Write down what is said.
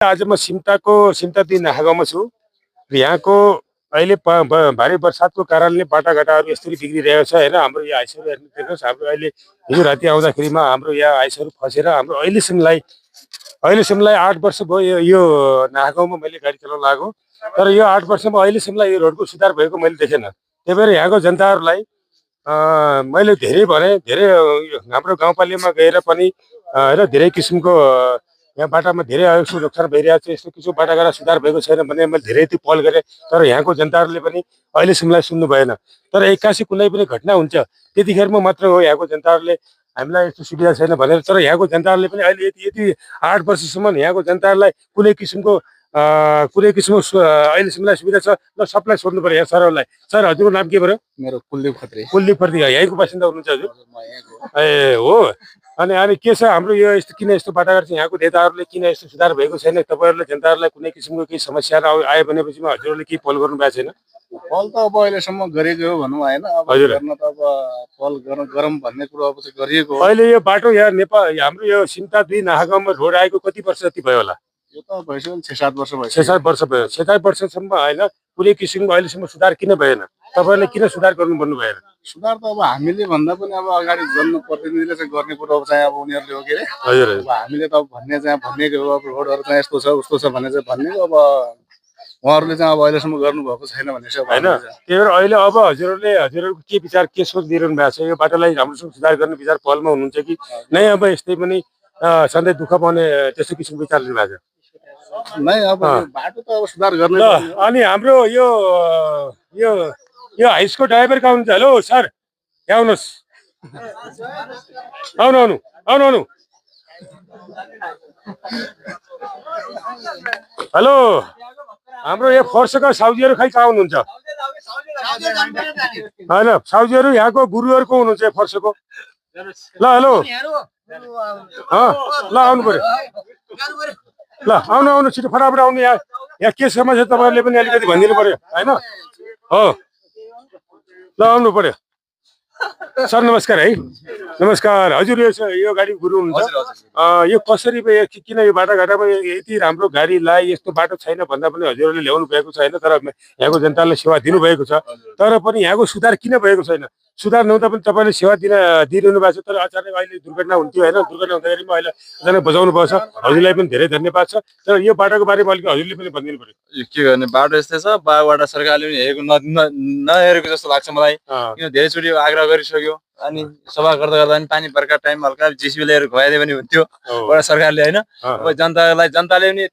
आज म सिम्ता 3 नाखागाउँमा छु र यहाँको अहिले भारी बर्सातको कारणले बाटाघाटाहरू यसरी बिग्रिरहेको छ होइन। हाम्रो यो आइसहरू हेर्नुहोस्, हाम्रो अहिले हिजो राति आउँदाखेरिमा हाम्रो यहाँ आइसहरू फसेर हाम्रो अहिलेसम्मलाई 8 वर्ष भयो यो नाखागाउँमा मैले गाडी चलाउन लागेको। तर यो 8 वर्षमा अहिलेसम्मलाई यो रोडको सुधार भएको मैले देखेन। त्यही भएर यहाँको जनताहरूलाई मैले धेरै भने धेरै हाम्रो गाउँपालिकामा गएर पनि होइन धेरै किसिमको यहाँ बाटामा धेरै यस्तो नोक्सान भइरहेको छ, यस्तो किसिमको बाटाघाटा सुधार भएको छैन भने मैले धेरै त्यो पहल गरेँ। तर यहाँको जनताहरूले पनि अहिलेसम्मलाई सुन्नु भएन। तर एक्कासी कुनै पनि घटना हुन्छ त्यतिखेरमा मात्र हो यहाँको जनताहरूले हामीलाई यस्तो सुविधा छैन भनेर। तर यहाँको जनताहरूले पनि अहिले यति 8 वर्षसम्म यहाँको जनताहरूलाई कुनै किसिमको अहिलेसम्मलाई सुविधा छ। ल सबलाई सोध्नु पर्यो यहाँ सरहरूलाई। सर, हजुरको नाम के भयो? मेरो कुलदीप खत्री। कुलदीप खत्री, यहीँको बासिन्दा हुनुहुन्छ हजुर? म यहाँको। ए हो। अनि के छ हाम्रो यो यस्तो किन यस्तो बाटाघाट चाहिँ यहाँको नेताहरूले किन यस्तो सुधार भएको छैन? तपाईँहरूले जनताहरूलाई कुनै किसिमको केही समस्याहरू आयो भनेपछि हजुरहरूले केही पहल गर्नु भएको छैन? पहल त अब अहिलेसम्म गरेको हो भनौँ होइन। अब हजुर। गर्न त अब पहल गरौँ भन्ने कुरो अब चाहिँ गरिएको हो। अहिले यो बाटो यहाँ हाम्रो यो सिम्ता 2 नाखागाउँमा रोड आएको कति वर्ष जति भयो होला? यो त भइसक्यो 6-7 वर्ष भयो। 6-7 वर्ष भयो। 6-7 वर्षसम्म होइन कुनै किसिमको अहिलेसम्म सुधार किन भएन? तपाईँहरूले किन सुधार गर्नु भन्नु भएन? सुधार त अब हामीले भन्दा पनि अब अगाडि जनप्रतिनिधिले चाहिँ गर्ने कुरो चाहिँ अब उनीहरूले हो के अरे। हजुर। अब हामीले त भनेको हो अब रोडहरू चाहिँ यस्तो छ उस्तो छ भने चाहिँ भनेको। अब उहाँहरूले चाहिँ अब अहिलेसम्म गर्नुभएको छैन भने चाहिँ होइन। त्यही भएर अहिले अब हजुरहरूको के विचार, के सोच दिइरहनु भएको छ? यो बाटोलाई राम्रोसँग सुधार गर्ने विचार पहलमा हुनुहुन्छ कि नै अब यस्तै पनि सधैँ दुःख पाउने त्यस्तो किसिमको विचार लिनु भएको छ? नै अब बाटो त अब सुधार गर्ने। अनि हाम्रो यो हाइसको ड्राइभर कहाँ हुनुहुन्छ? हेलो सर, यहाँ आउनुहोस्। आउनु। हेलो, हाम्रो यो फोर्सका साउजीहरू खै कहाँ हुनुहुन्छ? होइन, साउजीहरू यहाँको गुरुहरू को हुनुहुन्छ फोर्सको? ल हेलो, ल आउनु पर्यो। ल आउनु छिटो फटाफट आउनु। यहाँ के समस्या तपाईँहरूले पनि अलिकति भनिदिनु पर्यो होइन? हो, ल आउनु पर्यो। सर नमस्कार है। नमस्कार हजुर, यो गाडी गुरु हुनुहुन्छ। यो कसरी किन यो बाटाघाटामा यति राम्रो गाडीलाई यस्तो बाटो छैन भन्दा पनि हजुरहरूले ल्याउनु भएको छैन? तर यहाँको जनतालाई सेवा दिनुभएको छ, तर पनि यहाँको सुधार किन भएको छैन? सुधार नहुँदा पनि तपाईँले सेवा दिइरहनु भएको छ। तर अचानक अहिले दुर्घटना हुन्थ्यो होइन, दुर्घटना हुँदाखेरिमा अहिले अचानक बचाउनु पर्छ। हजुरलाई पनि धेरै धन्यवाद छ। तर यो बाटोको बारेमा अलिक हजुरले पनि भनिदिनु पर्यो। यो के गर्ने, बाटो यस्तै छ। बाटो सरकारले पनि हेरेको नहेरेको जस्तो लाग्छ मलाई। किन धेरैचोटि आग्रह गरिसक्यो। अनि सभा गर्दा पनि पानी बर्खा टाइम हल्का जेसीबी लिएर खुवाइदियो भने हुन्थ्यो सरकारले होइन। अब जनताले पनि